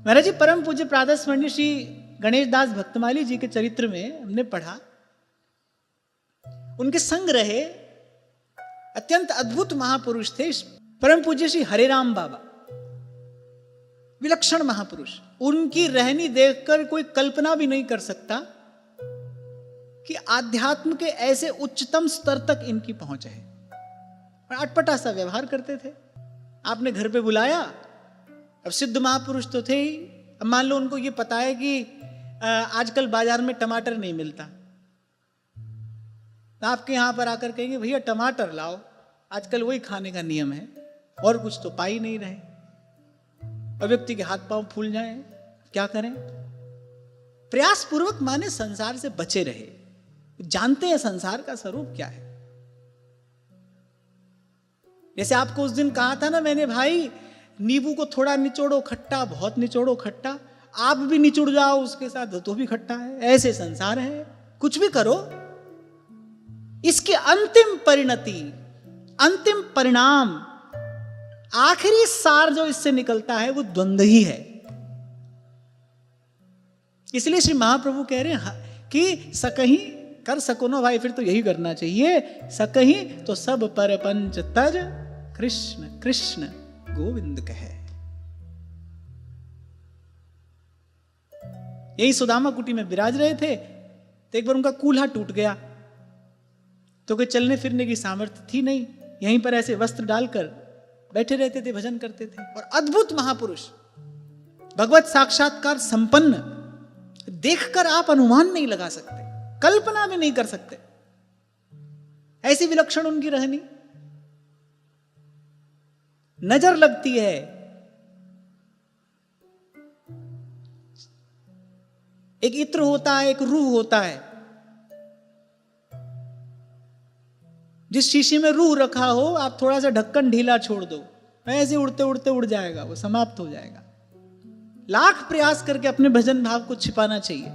महाराज जी, परम पूज्य प्रातः स्मरणीय श्री गणेश दास भक्तमाली जी के चरित्र में हमने पढ़ा, उनके संग रहे अत्यंत अद्भुत महापुरुष थे परम पूज्य श्री हरेराम बाबा, विलक्षण महापुरुष। उनकी रहनी देखकर कोई कल्पना भी नहीं कर सकता कि आध्यात्म के ऐसे उच्चतम स्तर तक इनकी पहुंच है। और अटपटा सा व्यवहार करते थे। आपने घर पे बुलाया, अब सिद्ध महापुरुष तो थे ही, अब मान लो उनको ये पता है कि आजकल बाजार में टमाटर नहीं मिलता, तो आपके यहां पर आकर कहेंगे भैया टमाटर लाओ, आजकल वही खाने का नियम है, और कुछ तो पा ही नहीं रहे। और व्यक्ति के हाथ पांव फूल जाएं, क्या करें? प्रयास पूर्वक माने संसार से बचे रहे, जानते हैं संसार का स्वरूप क्या है। जैसे आपको उस दिन कहा था ना मैंने, भाई नींबू को थोड़ा निचोड़ो खट्टा, बहुत निचोड़ो खट्टा, आप भी निचुड़ जाओ उसके साथ तो भी खट्टा है। ऐसे संसार है, कुछ भी करो, इसकी अंतिम परिणति, अंतिम परिणाम, आखिरी सार जो इससे निकलता है वो द्वंद्व ही है। इसलिए श्री महाप्रभु कह रहे हैं कि सकहीं कर सको ना भाई, फिर तो यही करना चाहिए, सकहीं तो सब पर पंच तज, कृष्ण कृष्ण गोविंद कहे। यही सुदामा कुटी में विराज रहे थे, तो एक बार उनका कूल्हा टूट गया, तो कोई चलने फिरने की सामर्थ्य थी नहीं, यहीं पर ऐसे वस्त्र डालकर बैठे रहते थे, भजन करते थे। और अद्भुत महापुरुष, भगवत साक्षात्कार संपन्न, देखकर आप अनुमान नहीं लगा सकते, कल्पना भी नहीं कर सकते, ऐसी विलक्षण उनकी रहनी। नजर लगती है, एक इत्र होता है, एक रूह होता है। जिस शीशी में रूह रखा हो, आप थोड़ा सा ढक्कन ढीला छोड़ दो, ऐसे उड़ते उड़ते उड़ जाएगा, वो समाप्त हो जाएगा। लाख प्रयास करके अपने भजन भाव को छिपाना चाहिए।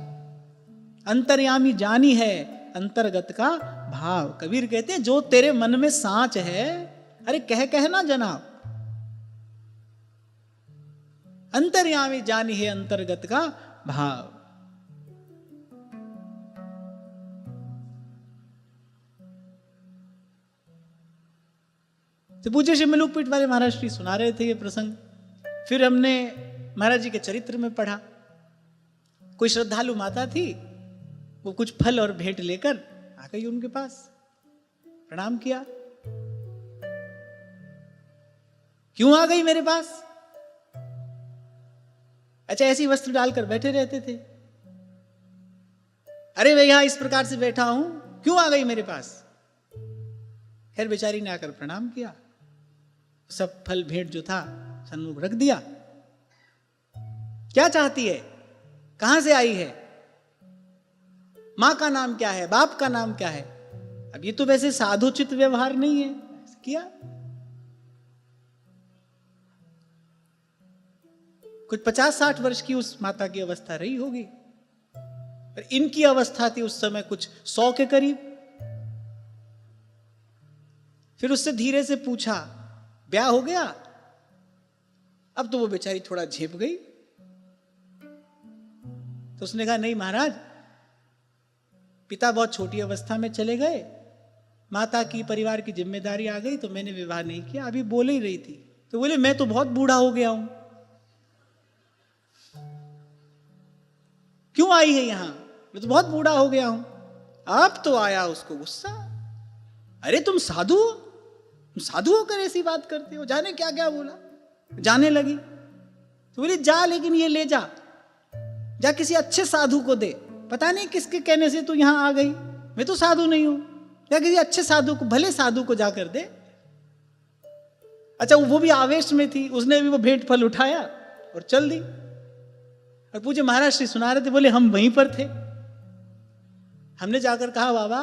अंतर्यामी जानी है अंतर्गत का भाव। कबीर कहते हैं जो तेरे मन में सांच है, अरे कह ना जनाब, अंतर्यामी जानी है अंतर्गत का भाव। तो पूज्य श्री मलुकपीठ वाले महाराज श्री सुना रहे थे ये प्रसंग। फिर हमने महाराज जी के चरित्र में पढ़ा, कोई श्रद्धालु माता थी, वो कुछ फल और भेंट लेकर आ गई उनके पास, प्रणाम किया। क्यों आ गई मेरे पास? अच्छा, ऐसी वस्त्र डालकर बैठे रहते थे। अरे भैया इस प्रकार से बैठा हूं, क्यों आ गई मेरे पास? खैर बेचारी ने आकर प्रणाम किया, सब फल भेंट जो था सन्मुख रख दिया। क्या चाहती है, कहां से आई है, मां का नाम क्या है, बाप का नाम क्या है? अब ये तो वैसे साधुचित व्यवहार नहीं है, किया। कुछ 50-60 वर्ष की उस माता की अवस्था रही होगी, पर इनकी अवस्था थी उस समय कुछ 100 के करीब। फिर उससे धीरे से पूछा, ब्याह हो गया? अब तो वो बेचारी थोड़ा झेप गई, तो उसने कहा नहीं महाराज, पिता बहुत छोटी अवस्था में चले गए, माता की परिवार की जिम्मेदारी आ गई, तो मैंने विवाह नहीं किया। अभी बोल ही रही थी, तो बोले मैं तो बहुत बूढ़ा हो गया हूं, क्यों आई है यहां? मैं तो बहुत बूढ़ा हो गया हूं। अब तो आया उसको गुस्सा, अरे तुम साधु हो, तुम साधु होकर ऐसी बात करते हो, जाने क्या क्या बोला। जाने लगी तो बोली जा, लेकिन ये ले जा, जा किसी अच्छे साधु को दे, पता नहीं किसके कहने से तू यहां आ गई, मैं तो साधु नहीं हूं, या किसी अच्छे साधु को, भले साधु को जाकर दे। अच्छा, वो भी आवेश में थी, उसने भी वो भेंट फल उठाया और चल दी। और पूज्य महाराज श्री सुना रहे थे, बोले हम वहीं पर थे, हमने जाकर कहा बाबा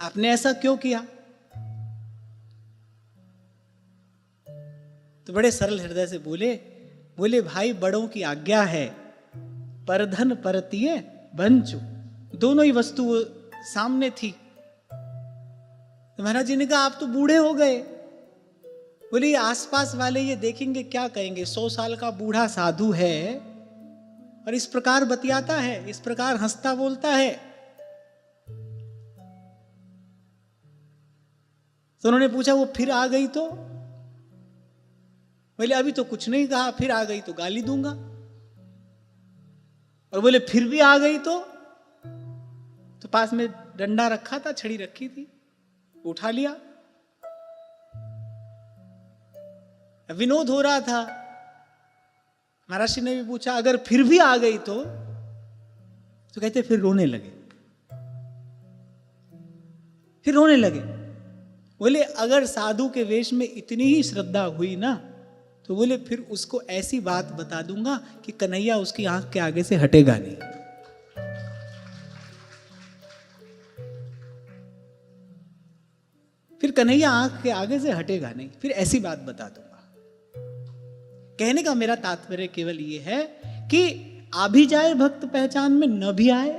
आपने ऐसा क्यों किया? तो बड़े सरल हृदय से बोले भाई बड़ों की आज्ञा है, परधन परतीय बंचु, दोनों ही वस्तु सामने थी। तो महाराज जी ने कहा आप तो बूढ़े हो गए। बोले ये आसपास वाले ये देखेंगे क्या कहेंगे, 100 साल का बूढ़ा साधु है और इस प्रकार बतियाता है, इस प्रकार हंसता बोलता है। तो उन्होंने पूछा वो फिर आ गई तो? बोले अभी तो कुछ नहीं कहा, फिर आ गई तो गाली दूंगा। और बोले फिर भी आ गई तो पास में डंडा रखा था, छड़ी रखी थी, उठा लिया। विनोद हो रहा था। महाराज ने भी पूछा अगर फिर भी आ गई तो कहते फिर रोने लगे, फिर रोने लगे। बोले अगर साधु के वेश में इतनी ही श्रद्धा हुई ना तो बोले फिर उसको ऐसी बात बता दूंगा कि कन्हैया उसकी आंख के आगे से हटेगा नहीं। फिर कन्हैया आंख के आगे से हटेगा नहीं, फिर ऐसी बात बता दूंगा। कहने का मेरा तात्पर्य केवल ये है कि आ भी जाए भक्त पहचान में, न भी आए,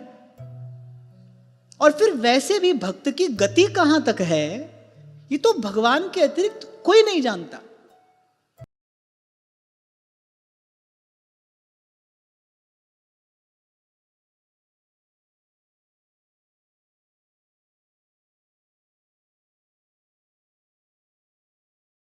और फिर वैसे भी भक्त की गति कहां तक है ये तो भगवान के अतिरिक्त कोई नहीं जानता।